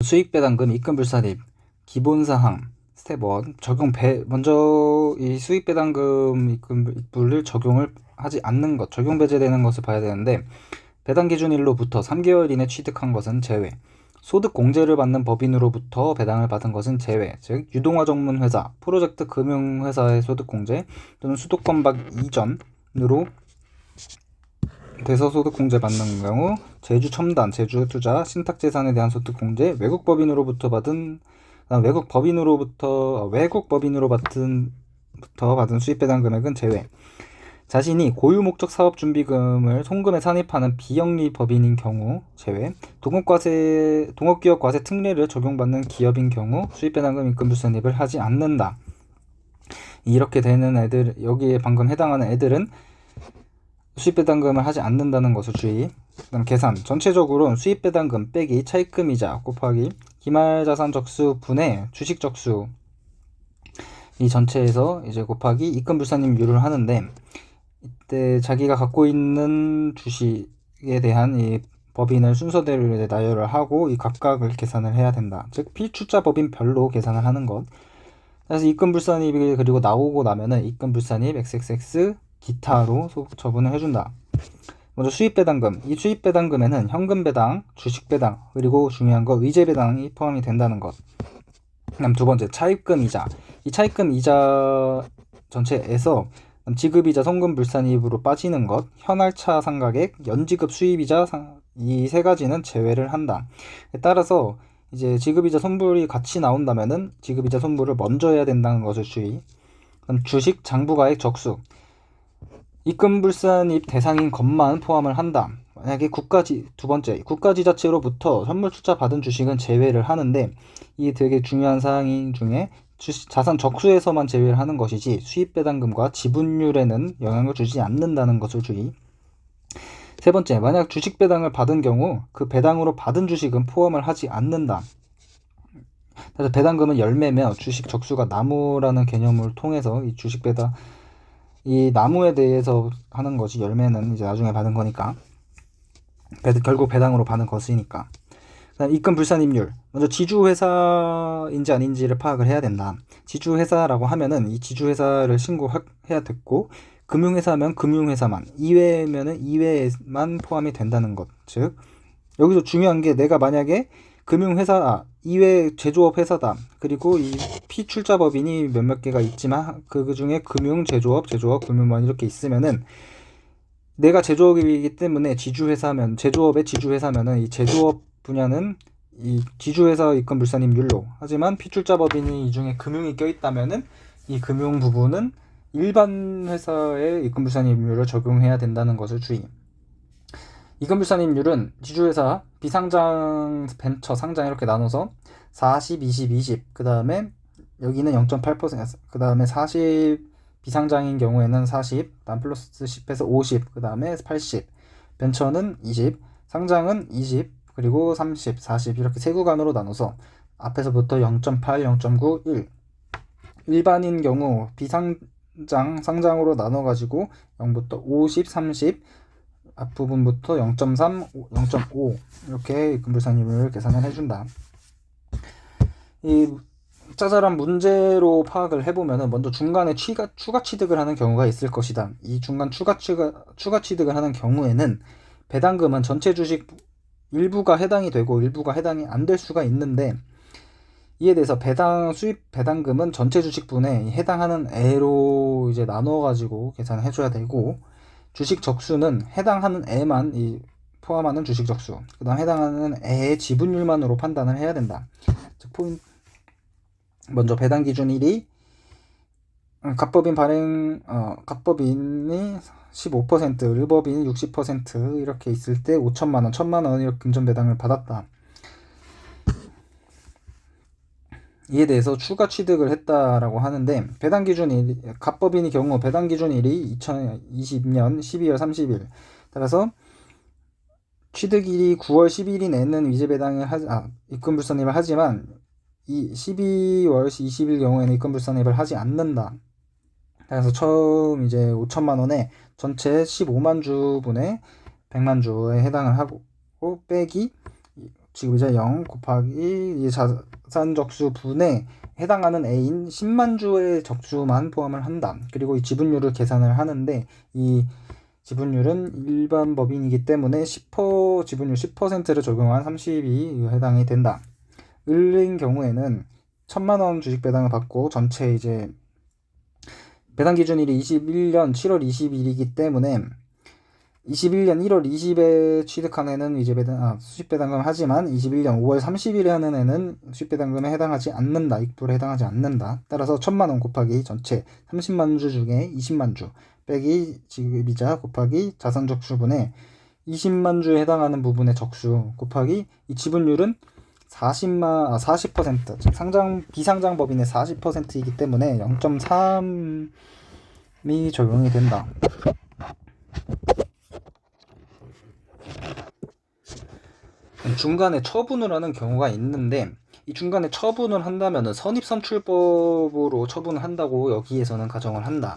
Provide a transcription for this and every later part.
수익배당금 입금불산입 기본사항 스텝 1 적용 먼저 이 수익배당금 입금불을 적용을 하지 않는 것, 적용 배제되는 것을 봐야 되는데, 배당 기준일로부터 3개월 이내 취득한 것은 제외, 소득 공제를 받는 법인으로부터 배당을 받은 것은 제외, 즉 유동화 전문 회사, 프로젝트 금융회사의 소득 공제 또는 수도권박 이전으로 돼서 소득 공제 받는 경우, 제주 첨단, 제주 투자, 신탁 재산에 대한 소득 공제, 외국 법인으로부터 받은 받은 수입 배당 금액은 제외. 자신이 고유 목적 사업 준비금을 송금에 산입하는 비영리 법인인 경우 제외. 동업기업 과세 특례를 적용받는 기업인 경우 수입 배당금 입금불산입을 하지 않는다. 이렇게 되는 애들, 여기에 방금 해당하는 애들은 수입배당금을 하지 않는다는 것을 주의. 그다음 계산. 전체적으로는 수입배당금 빼기 차입금이자 곱하기 기말자산 적수 분의 주식 적수, 이 전체에서 이제 곱하기 입금불산입률을 하는데, 이때 자기가 갖고 있는 주식에 대한 이 법인을 순서대로 이제 나열을 하고 이 각각을 계산을 해야 된다. 즉 필출자 법인별로 계산을 하는 것. 그래서 입금불산입이 그리고 나오고 나면은 입금불산입 XXX 기타로 처분을 해준다. 먼저 수입배당금. 이 수입배당금에는 현금배당, 주식배당, 그리고 중요한 거 의제배당이 포함이 된다는 것. 그다음 두 번째 차입금이자. 이 차입금이자 전체에서 지급이자 송금불산입으로 빠지는 것, 현할차 상가액, 연지급 수입이자 이 세 가지는 제외를 한다. 따라서 이제 지급이자 손불이 같이 나온다면은 지급이자 손불을 먼저 해야 된다는 것을 주의. 그럼 주식 장부가액 적수. 입금불산입 대상인 것만 포함을 한다. 만약에 두 번째, 국가지자체로부터 선물 투자 받은 주식은 제외를 하는데, 이게 되게 중요한 사항인 중에 자산 적수에서만 제외를 하는 것이지 수입배당금과 지분율에는 영향을 주지 않는다는 것을 주의. 세 번째, 만약 주식배당을 받은 경우 그 배당으로 받은 주식은 포함을 하지 않는다. 그래서 배당금은 열매며 주식 적수가 나무라는 개념을 통해서 이 주식배당, 이 나무에 대해서 하는 것이, 열매는 이제 나중에 받은 거니까, 결국 배당으로 받은 것이니까. 그다음 입금불산입률. 먼저 지주회사인지 아닌지를 파악을 해야 된다. 지주회사라고 하면은 이 지주회사를 신고해야 됐고, 금융회사면 금융회사만, 이외면은 이외에만 포함이 된다는 것. 즉 여기서 중요한 게, 내가 만약에 금융회사 이외 제조업 회사다, 그리고 이 피출자 법인이 몇몇 개가 있지만 그 중에 금융, 제조업, 금융만 이렇게 있으면은, 내가 제조업이기 때문에 제조업의 지주회사면은 이 제조업 분야는 이 지주회사 입금불산입률로, 하지만 피출자 법인이 이 중에 금융이 껴있다면은 이 금융 부분은 일반 회사의 입금불산입률을 적용해야 된다는 것을 주의. 입금불산입률은 지주회사, 비상장, 벤처, 상장 이렇게 나눠서 40, 20, 20, 그 다음에 여기는 0.8%, 그 다음에 40, 비상장인 경우에는 40, 다음 플러스 10에서 50, 그 다음에 80, 벤처는 20, 상장은 20, 그리고 30, 40 이렇게 세 구간으로 나눠서 앞에서부터 0.8, 0.9, 1. 일반인 경우 비상장, 상장으로 나눠가지고 0부터 50, 30, 앞부분부터 0.3, 0.5 이렇게 입금불산입률을 계산을 해준다. 이 짜잘한 문제로 파악을 해보면은, 먼저 중간에 추가 취득을 하는 경우가 있을 것이다. 이 중간 추가 취득을 하는 경우에는 배당금은 전체 주식 일부가 해당이 되고 일부가 해당이 안 될 수가 있는데, 이에 대해서 수입 배당금은 전체 주식분에 해당하는 애로 이제 나눠가지고 계산을 해줘야 되고, 주식 적수는 해당하는 애만 포함하는 주식 적수, 그 다음 해당하는 애의 지분율만으로 판단을 해야 된다. 즉 먼저 배당 기준일이 갑법인이 15%, 을법인이 60% 이렇게 있을 때 5천만원, 1,000만원 이렇게 금전배당을 받았다. 이에 대해서 추가 취득을 했다라고 하는데, 갑법인의 경우 배당 기준일이 2020년 12월 30일, 따라서 취득일이 9월 10일이 내는 입금불산입을 하지만 이 12월 20일 경우에는 입금불산입을 하지 않는다. 그래서 처음 이제 5천만원에 전체 15만 주분의 100만 주에 해당을 하고, 빼기 지급이자 0 곱하기 이 자산적수 분에 해당하는 A인 10만 주의 적수만 포함을 한다. 그리고 이 지분율을 계산을 하는데 이 지분율은 일반 법인이기 때문에 지분율 10%를 적용한 30이 해당이 된다. 을인 경우에는 1,000만 원 주식 배당을 받고 전체 이제 배당 기준일이 21년 7월 20일이기 때문에 21년 1월 20일에 취득한 애는 이제 수십 배당금을 하지만 21년 5월 30일에 하는 애는 수십 배당금에 해당하지 않는다. 익불에 해당하지 않는다. 따라서 1,000만 원 곱하기 전체 30만 주 중에 20만 주 빼기 지급이자 곱하기 자산적수분의 20만 주에 해당하는 부분의 적수 곱하기 이 지분율은 40%, 즉 비상장 법인의 40%이기 때문에 0.3이 적용이 된다. 중간에 처분을 하는 경우가 있는데 이 중간에 처분을 한다면 선입선출법으로 처분을 한다고 여기에서는 가정을 한다.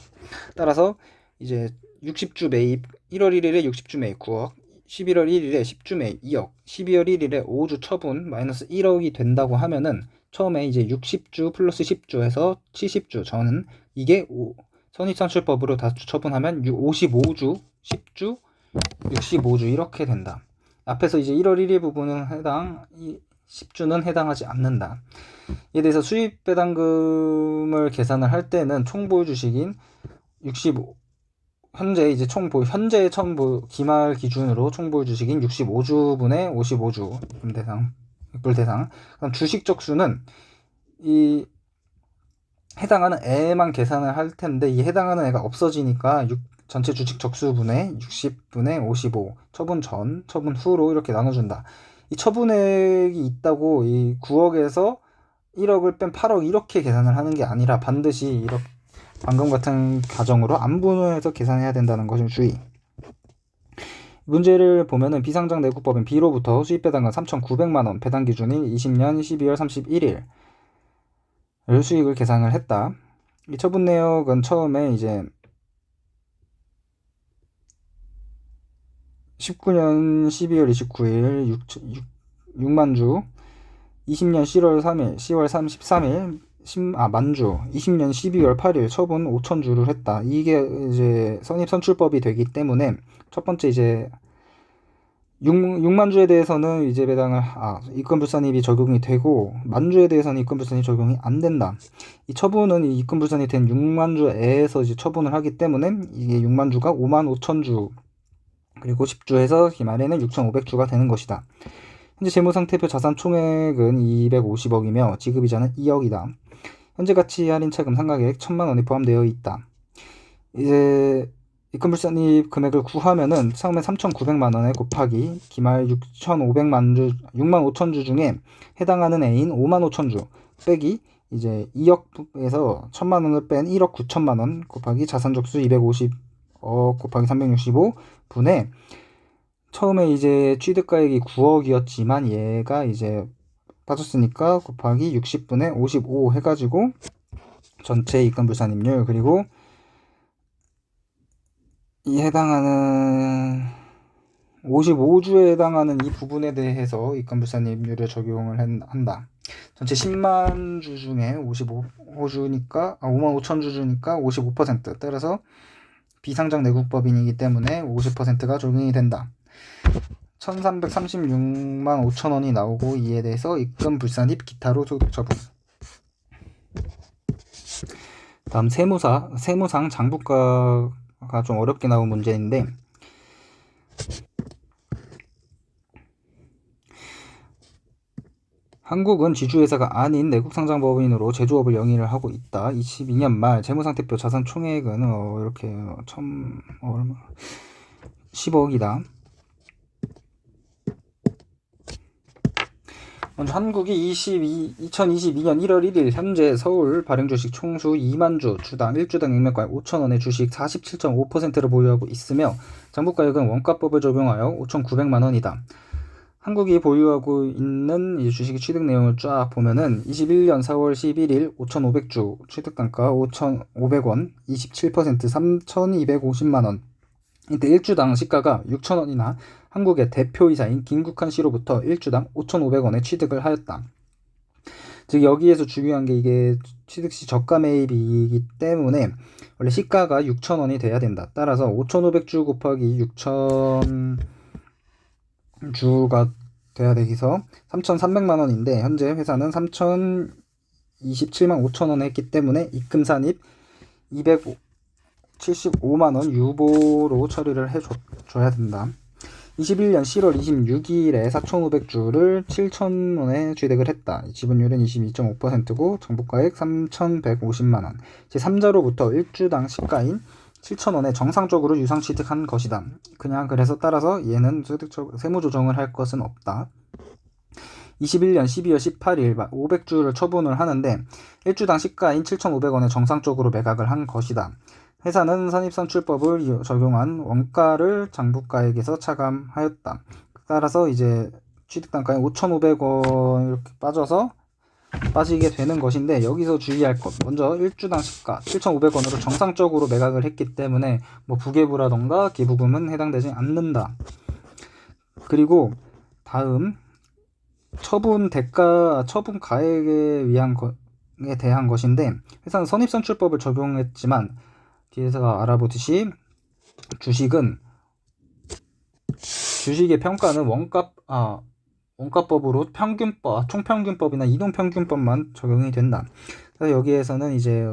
따라서 이제 60주 매입 1월 1일에 60주 매입 9억 11월 1일에 10주 매입 2억 12월 1일에 5주 처분 마이너스 1억이 된다고 하면은 처음에 이제 60주 플러스 10주 해서 70주 저는 이게 선입선출법으로 다 처분하면 55주 10주 65주 이렇게 된다. 앞에서 이제 1월 1일 부분은 10주는 해당하지 않는다. 이에 대해서 수입 배당금을 계산을 할 때는 총보유 주식인 65 현재 이제 현재 기말 기준으로 총보유 주식인 65주분의 55주 익불 대상. 그럼 주식 적수는 이 해당하는 애만 계산을 할 텐데 이 해당하는 애가 없어지니까 전체 주식 적수분의 60분의 55 처분 전, 처분 후로 이렇게 나눠준다. 이 처분액이 있다고 이 9억에서 1억을 뺀 8억 이렇게 계산을 하는 게 아니라 반드시 이렇게 방금 같은 가정으로 안분해서 계산해야 된다는 것을 주의. 문제를 보면은 비상장 내국법인 B로부터 수입배당금 3,900만원 배당 기준인 20년 12월 31일 수익을 계산을 했다. 이 처분 내역은 처음에 이제 19년 12월 29일 6만주 20년 10월 3일 10월 13일 만주 20년 12월 8일 처분 5,000주를 했다. 이게 이제 선입선출법이 되기 때문에 첫 번째 이제 6만주에 대해서는 이제 배당을 입금불산입이 적용이 되고 만주에 대해서는 입금불산입 적용이 안 된다. 이 처분은 이 입금불산이 된 6만주에서 이제 처분을 하기 때문에 이게 6만주가 55,000주 그리고 10주에서 기말에는 6,500주가 되는 것이다. 현재 재무상태표 자산 총액은 250억이며 지급이자는 2억이다. 현재 가치 할인 차금 상가계획 1,000만 원이 포함되어 있다. 이제 입금불산입 금액을 구하면은 처음에 3,900만 원에 곱하기 기말 6만 5천주 중에 해당하는 애인 5만 5천주 빼기 이제 2억에서 1,000만 원을 뺀 1억 9천만 원 곱하기 자산적수 250억 곱하기 365 분에 처음에 이제 취득가액이 9억이었지만 얘가 이제 빠졌으니까 곱하기 60분의 55 해가지고 전체 입금불산입률 그리고 이 해당하는 55주에 해당하는 이 부분에 대해서 입금불산입률을 적용을 한다. 전체 10만 주 중에 55주니까 5만 5천 주 주니까 55% 따라서 비상장 내국법인이기 때문에 50%가 적용이 된다. 1,336만 5천 원이 나오고 이에 대해서 입금불산입 기타로 소득 처분. 다음 세무상 장부가가 좀 어렵게 나온 문제인데 한국은 지주회사가 아닌 내국상장법인으로 제조업을 영위를 하고 있다. 22년 말 재무상태표 자산 총액은 이렇게 10억이다. 먼저 한국이 2022년 1월 1일 현재 서울 발행주식 총수 2만주 주당 1주당 액면가액 5,000원의 주식 47.5%를 보유하고 있으며 장부가액은 원가법을 적용하여 5,900만원이다. 한국이 보유하고 있는 이 주식의 취득 내용을 쫙 보면은 21년 4월 11일 5,500주 취득단가 5,500원 27% 3,250만원 이때 1주당 시가가 6,000원이나 한국의 대표이사인 김국환 씨로부터 1주당 5,500원에 취득을 하였다. 즉 여기에서 중요한 게 이게 취득 시 저가 매입이기 때문에 원래 시가가 6,000원이 돼야 된다. 따라서 5,500주 곱하기 6,000주가 돼야 되기서 3,300만 원인데 현재 회사는 3,027만 5천 원에 했기 때문에 입금 산입 275만 원 유보로 처리를 해줘야 된다. 21년 10월 26일에 4,500주를 7,000원에 취득을 했다. 지분율은 22.5%고 정부가액 3,150만 원. 제3자로부터 1주당 시가인 7,000원에 정상적으로 유상 취득한 것이다. 그냥 그래서 따라서 얘는 세무 조정을 할 것은 없다. 21년 12월 18일 500주를 처분을 하는데 1주당 시가인 7,500원에 정상적으로 매각을 한 것이다. 회사는 선입선출법을 적용한 원가를 장부가액에서 차감하였다. 따라서 이제 취득단가에 5,500원 이렇게 빠지게 되는 것인데 여기서 주의할 것 먼저 1주당 시가 7,500원으로 정상적으로 매각을 했기 때문에 뭐 부계부라던가 기부금은 해당되지 않는다. 그리고 다음 처분 가액에 대한 것인데 회사는 선입선출법을 적용했지만 뒤에서 알아보듯이 주식의 평가는 원가법으로 총평균법이나 이동평균법만 적용이 된다. 그래서 여기에서는 이제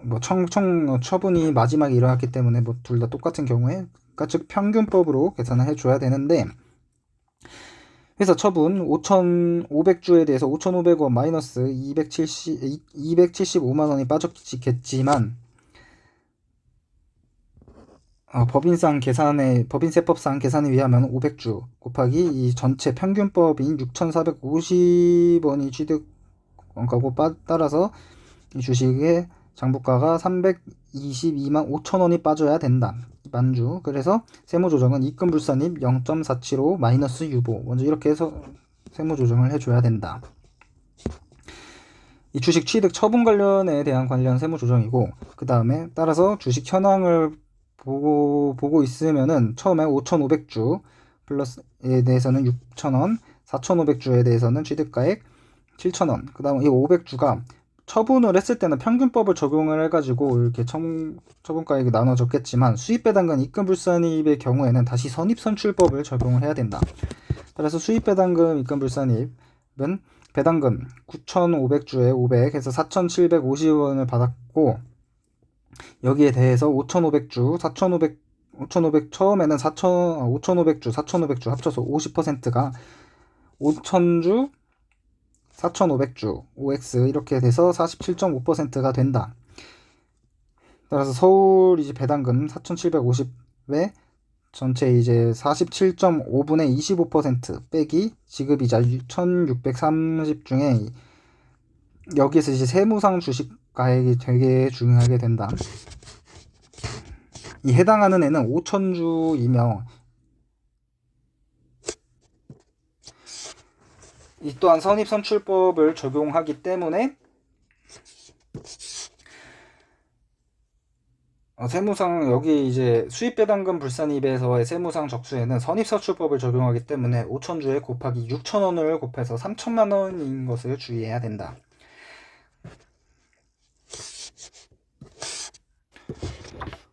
뭐 처분이 마지막에 일어났기 때문에 뭐 둘 다 똑같은 경우에 즉 평균법으로 계산을 해줘야 되는데 회사 처분 5,500주에 대해서 5,500원 마이너스 275만 원이 빠졌겠지만 법인세법상 계산에 의하면 500주 곱하기 이 전체 평균법인 6,450원이 취득 원가고 따라서 이 주식의 장부가가 322만 5천 원이 빠져야 된다. 만주. 그래서 세무조정은 입금불산입 0.475 마이너스 유보. 먼저 이렇게 해서 세무조정을 해줘야 된다. 이 주식 취득 처분 관련에 대한 관련 세무조정이고 그 다음에 따라서 주식 현황을 보고 있으면은 처음에 5,500주 플러스에 대해서는 6,000원, 4,500주에 대해서는 취득가액 7,000원. 그 다음 이 500주가 처분을 했을 때는 평균법을 적용을 해가지고 이렇게 처분가액이 나눠졌겠지만 수입배당금 입금불산입의 경우에는 다시 선입선출법을 적용을 해야 된다. 따라서 수입배당금 입금불산입은 배당금 9,500주에 500 해서 4,750원을 받았고 여기에 대해서 5,500주, 5,500 처음에는 5,500주, 4,500주 합쳐서 50%가 5,000주, 4,500주, OX 이렇게 돼서 47.5%가 된다. 따라서 서울 이제 배당금 4,750에 전체 이제 47.5분의 25% 빼기 지급이자 1,630 중에 여기에서 이제 세무상 주식 가액이 되게 중요하게 된다. 이 해당하는 애는 5,000주이며 이 또한 선입선출법을 적용하기 때문에 세무상 여기 이제 수입배당금 불산입에서의 세무상 적수에는 선입선출법을 적용하기 때문에 5,000주에 곱하기 6,000원을 곱해서 3,000만 원인 것을 주의해야 된다.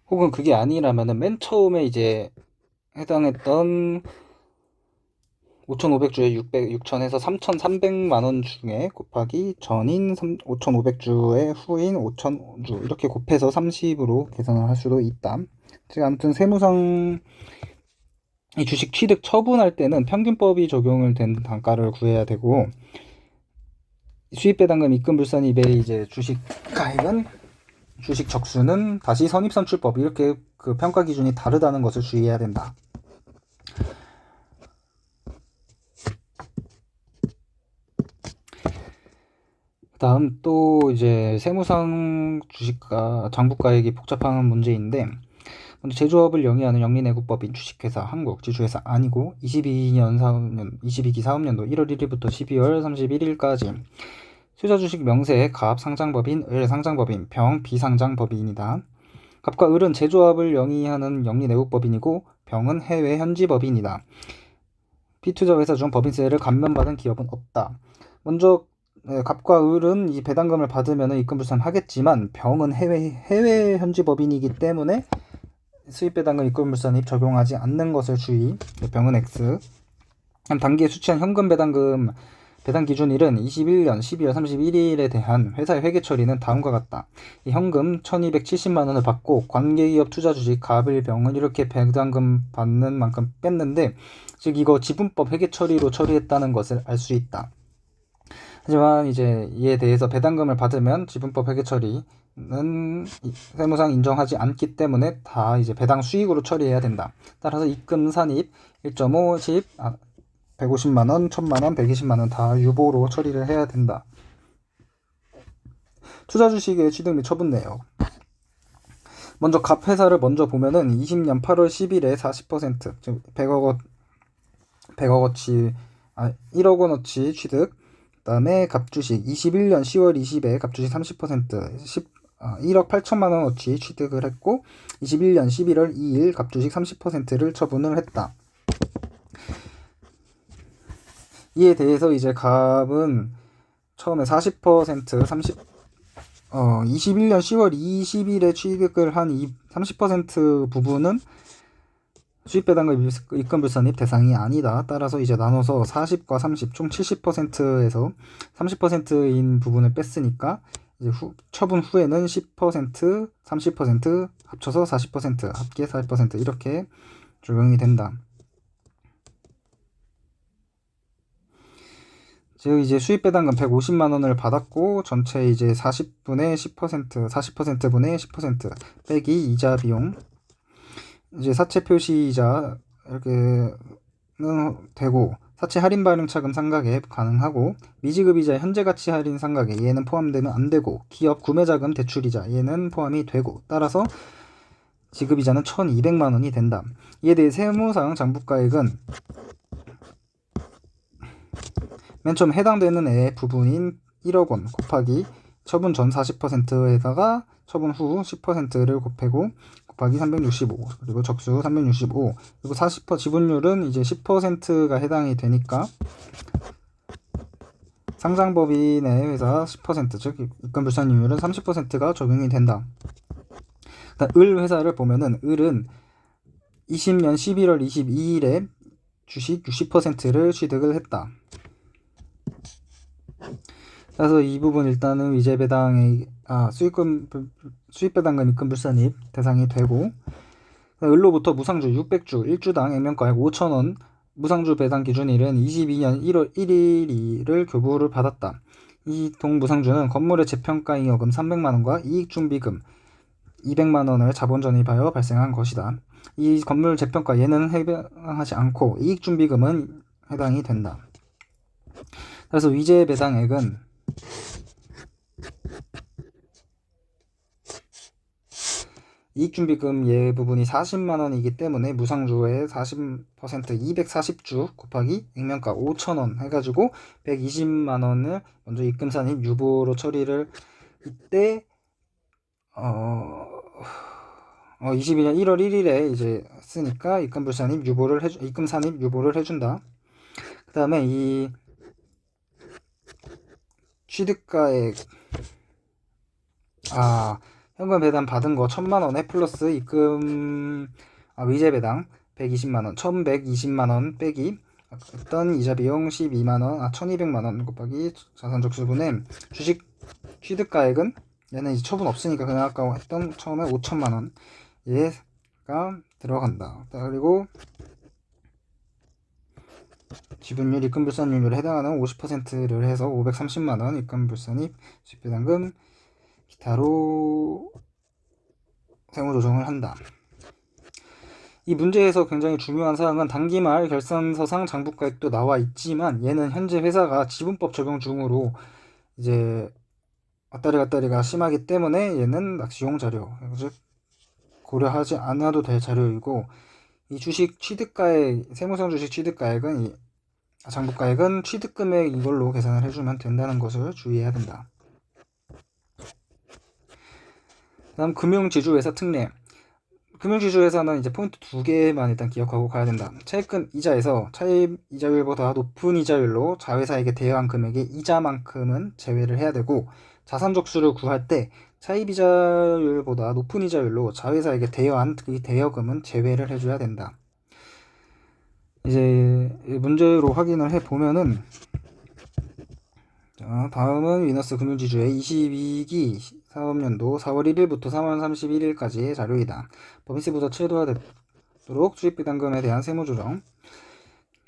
혹은 그게 아니라면은 맨 처음에 이제 해당했던 5,500주에 6,000 해서 3,300만 원 중에 곱하기 전인 5,500주에 후인 5,000주 이렇게 곱해서 30으로 계산을 할 수도 있다. 즉 아무튼 세무상 이 주식 취득 처분할 때는 평균법이 적용을 된 단가를 구해야 되고 수입배당금 입금불산입의 이제 주식 가액은 주식 적수는 다시 선입선출법 이렇게 그 평가 기준이 다르다는 것을 주의해야 된다. 다음 또 이제 세무상 주식가 장부가액이 복잡한 문제인데 먼저 제조업을 영위하는 영리내국법인 주식회사 한국 지주회사 아니고 22기 사업년도 1월 1일부터 12월 31일까지 투자주식 명세 갑 상장법인 을 상장법인 병 비상장법인이다. 갑과 을은 제조업을 영위하는 영리내국법인이고 병은 해외 현지 법인이다. 피투자 회사 중 법인세를 감면받은 기업은 없다. 먼저 갑과 을은 이 배당금을 받으면 입금불산하겠지만 병은 해외 현지 법인이기 때문에 수입배당금 입금불산입 적용하지 않는 것을 주의. 병은 X. 단기에 수취한 현금 배당금 배당 기준일은 21년 12월 31일에 대한 회사의 회계 처리는 다음과 같다. 이 현금 1270만 원을 받고 관계기업 투자주식 갑을 병은 이렇게 배당금 받는 만큼 뺐는데, 즉 이거 지분법 회계 처리로 처리했다는 것을 알 수 있다. 하지만 이제 이에 대해서 배당금을 받으면 지분법 회계 처리는 세무상 인정하지 않기 때문에 다 이제 배당 수익으로 처리해야 된다. 따라서 입금 산입 1.5, 10, 150만원, 1000만원, 120만원 다 유보로 처리를 해야 된다. 투자주식의 취득 및 처분 내역. 먼저 갑 회사를 먼저 보면은 20년 8월 10일에 40%, 즉 1억 원어치 취득. 그 다음에 갑주식 21년 10월 20일에 갑주식 30%, 1억 8천만 원어치 취득을 했고 21년 11월 2일 갑주식 30%를 처분을 했다. 이에 대해서 이제 갑은 처음에 40%, 21년 10월 20일에 취득을 한 이 30% 부분은 수입배당금 입금불산입 대상이 아니다. 따라서 이제 나눠서 40과 30, 총 70%에서 30%인 부분을 뺐으니까 이제 처분 후에는 10%, 30% 합쳐서 40%, 합계 40% 이렇게 적용이 된다. 즉 이제 수입배당금 150만 원을 받았고 전체 이제 40분의 10%, 40%분의 10% 빼기 이자 비용, 이제 사채 표시이자 이렇게는 되고, 사채 할인 발행 차금 상각에 가능하고, 미지급이자 현재 가치 할인 상각에 얘는 포함되면 안 되고, 기업 구매자금 대출이자 얘는 포함이 되고, 따라서 지급이자는 1200만 원이 된다. 이에 대해 세무상 장부가액은 맨 처음 해당되는 애 부분인 1억 원 곱하기 처분 전 40%에다가 처분 후 10%를 곱하고 곱하기 365, 그리고 적수 365, 그리고 40% 지분율은 이제 10%가 해당이 되니까 상장법인의 회사 10%, 즉 입금불산율은 30%가 적용이 된다. 을 회사를 보면은 을은 20년 11월 22일에 주식 60%를 취득을 했다. 그래서 이 부분 일단은 위제배당의 수입배당금 입금불산입 대상이 되고, 을로부터 무상주 600주 1주당 액면가액 5,000원 무상주 배당 기준일은 22년 1월 1일을 교부를 받았다. 이 동무상주는 건물의 재평가잉여금 300만원과 이익준비금 200만원을 자본 전입하여 발생한 것이다. 이 건물 재평가 얘는 해당하지 않고 이익준비금은 해당이 된다. 그래서 위제배당액은 이익준비금 예 부분이 40만원이기 때문에 무상주의 40% 240주 곱하기 액면가 5,000원 해가지고 120만원을 먼저 입금산입 유보로 처리를 이때 22년 1월 1일에 이제 쓰니까 입금산입 유보를 해준다. 그 다음에 이 취득가액 현금 배당 받은 거 1000만원에 플러스 입금 위제배당 120만원 1120만원 빼기 어떤 이자 비용 12만원 1200만원 곱하기 자산적수분의 주식 취득가액은 얘는 이제 처분 없으니까 그냥 아까 했던 처음에 5천만원 얘가 들어간다. 그리고 지분율 입금불산율에 해당하는 50%를 해서 530만원 입금불산입 수입배당금 기타로 세무조정을 한다. 이 문제에서 굉장히 중요한 사항은 단기말 결산서상 장부가액도 나와 있지만 얘는 현재 회사가 지분법 적용 중으로 이제 왔다리갔다리가 심하기 때문에 얘는 낚시용 자료, 즉 고려하지 않아도 될 자료이고, 이 주식 취득가액, 세무상 주식 취득가액은 장부가액은 취득금액 이걸로 계산을 해주면 된다는 것을 주의해야 된다. 다음 금융지주회사 특례. 금융지주 회사는 이제 포인트 2개만 일단 기억하고 가야 된다. 차입금 이자에서 차입 이자율보다 높은 이자율로 자회사에게 대여한 금액의 이자만큼은 제외를 해야 되고, 자산 적수를 구할 때 차입 이자율보다 높은 이자율로 자회사에게 대여한 그 대여금은 제외를 해줘야 된다. 이제 문제로 확인을 해보면은, 자, 다음은 위너스 금융지주의 22기 사업년도 4월 1일부터 3월 31일까지의 자료이다. 법인세보다 최소화되도록 수입비당금에 대한 세무조정.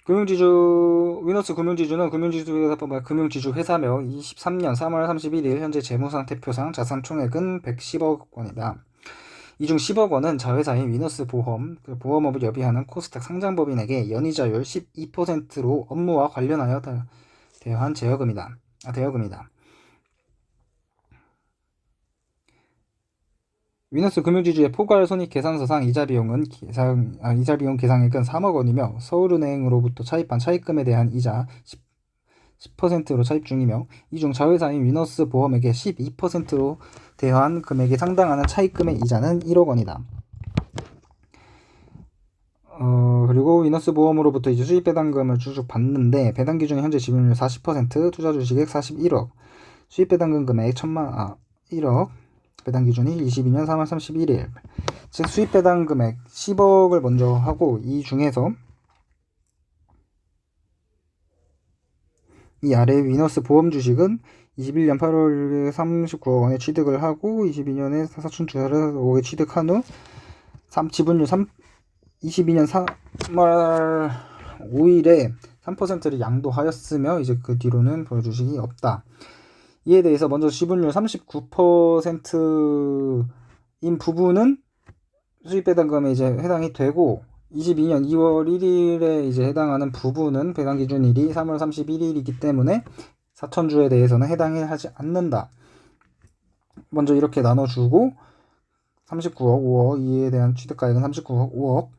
위너스 금융지주는 금융지주 회사며 23년 3월 31일 현재 재무상태표상 자산총액은 110억 원이다. 이 중 10억 원은 자회사인 위너스 보험, 보험업을 여비하는 코스닥 상장법인에게 연이자율 12%로 업무와 관련하여 대여한 대여금이다. 위너스 금융지주의 포괄 손익계산서상 이자비용 계상액은 3억 원이며 서울은행으로부터 차입한 차입금에 대한 이자 10%로 차입 중이며, 이 중 자회사인 위너스 보험에게 12%로 대여한 금액이 상당하는 차입금의 이자는 1억 원이다. 그리고 위너스 보험으로부터 이제 수입 배당금을 쭉쭉 받는데, 배당 기준 현재 지분율 40%, 투자 주식액 41억, 수입 배당금 금액 1억, 배당 기준이 22년 3월 31일. 즉 수입 배당 금액 10억을 먼저 하고, 이 중에서 이 아래 위너스 보험 주식은 21년 8월 39억 원에 취득을 하고, 22년에 사촌 투자를 5억에 취득한 후 지분율 22년 3월 5일에 3%를 양도하였으며, 이제 그 뒤로는 보여주식이 없다. 이에 대해서 먼저 지분율 39%인 부분은 수입배당금에 이제 해당이 되고, 22년 2월 1일에 이제 해당하는 부분은 배당 기준일이 3월 31일이기 때문에 4천주에 대해서는 해당이 하지 않는다. 먼저 이렇게 나눠주고 39억, 5억, 이에 대한 취득가액은 39억, 5억.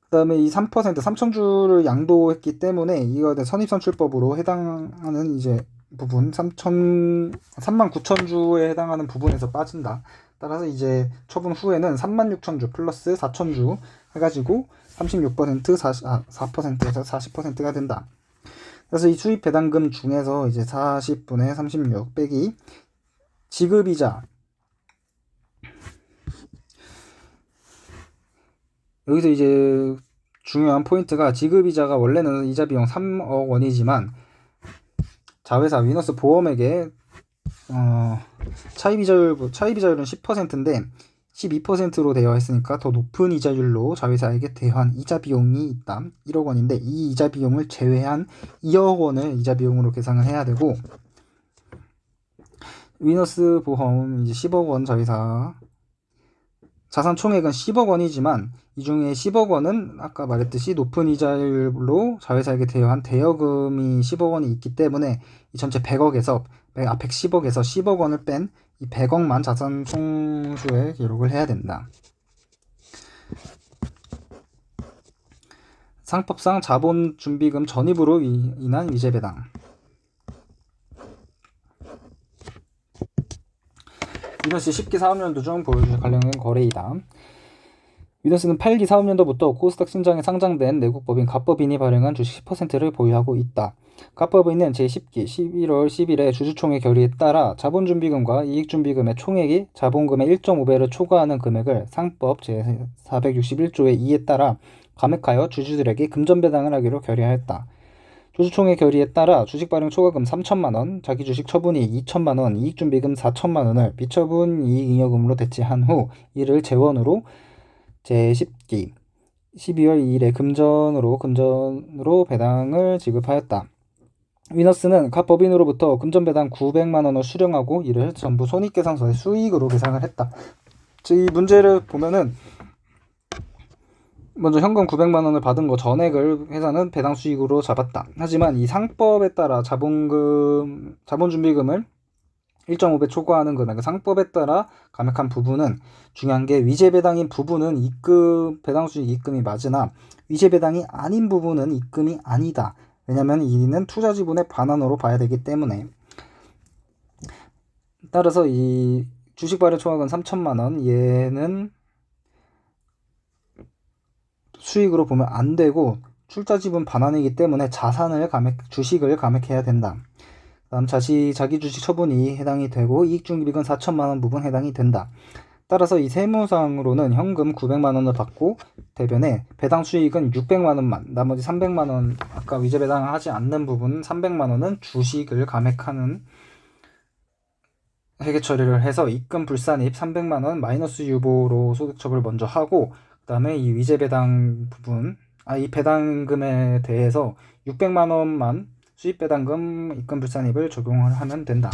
그 다음에 이 3%, 3천주를 양도했기 때문에 이거에 대한 선입선출법으로 해당하는 이제 부분 39,000주에 해당하는 부분에서 빠진다. 따라서 이제 처분 후에는 36,000주 플러스 4,000주 해가지고 36%, 4%에서 40%가 된다. 그래서 이 수입 배당금 중에서 이제 40분의 36 빼기 지급이자, 여기서 이제 중요한 포인트가, 지급이자가 원래는 이자 비용 3억 원이지만 자회사 위너스 보험에게 차입이자율은 10%인데 12%로 되어 있으니까 더 높은 이자율로 자회사에게 대여한 이자 비용이 있다. 1억 원인데 이 이자 비용을 제외한 2억 원을 이자 비용으로 계산을 해야 되고, 위너스 보험 이제 10억 원 자회사 자산 총액은 10억 원이지만 이 중에 10억 원은 아까 말했듯이 높은 이자율로 자회사에게 대여한 대여금이 10억 원이 있기 때문에 이 전체 110억에서 10억 원을 뺀 이 100억만 자산 총수에 기록을 해야 된다. 상법상 자본 준비금 전입으로 인한 위제 배당. 위너스 10기 사업년도 중 보여줄 관련된 거래이다. 위너스는 8기 사업년도부터 코스닥 신장에 상장된 내국법인 갑법인이 발행한 주식 10%를 보유하고 있다. 갑법인은 제10기 11월 10일에 주주총회 결의에 따라 자본준비금과 이익준비금의 총액이 자본금의 1.5배를 초과하는 금액을 상법 제461조의 2에 따라 감액하여 주주들에게 금전배당을 하기로 결의하였다. 주주총회 결의에 따라 주식발행 초과금 3천만원, 자기주식 처분이익 2천만원, 이익준비금 4천만원을 비처분 이익잉여금으로 대체한 후 이를 재원으로 제10기 12월 2일에 금전으로 배당을 지급하였다. 위너스는 각 법인으로부터 금전배당 900만원을 수령하고 이를 전부 손익계산서에 수익으로 계상을 했다. 이 문제를 보면은 먼저 현금 900만원을 받은 거 전액을 회사는 배당 수익으로 잡았다. 하지만 이 상법에 따라 자본준비금을 1.5배 초과하는 금액, 상법에 따라 감액한 부분은 중요한 게, 위제배당인 부분은 배당 수익 입금이 맞으나 위제배당이 아닌 부분은 입금이 아니다. 왜냐면 이는 투자 지분의 반환으로 봐야 되기 때문에. 따라서 이 주식 발행 총액은 3천만원, 얘는 수익으로 보면 안 되고 출자 지분 반환이기 때문에 주식을 감액해야 된다. 다음 자기 주식 처분이 해당이 되고 이익중립익은 4천만 원 부분 해당이 된다. 따라서 이 세무상으로는 현금 900만 원을 받고 대변에 배당 수익은 600만 원만, 나머지 300만 원 아까 위제 배당하지 않는 부분 300만 원은 주식을 감액하는 회계 처리를 해서 입금 불산입 300만 원 마이너스 유보로 소득 처분을 먼저 하고 그다음에 이 위제 배당 부분 이 배당금에 대해서 600만 원만 수입 배당금 입금 불산입을 적용을 하면 된다.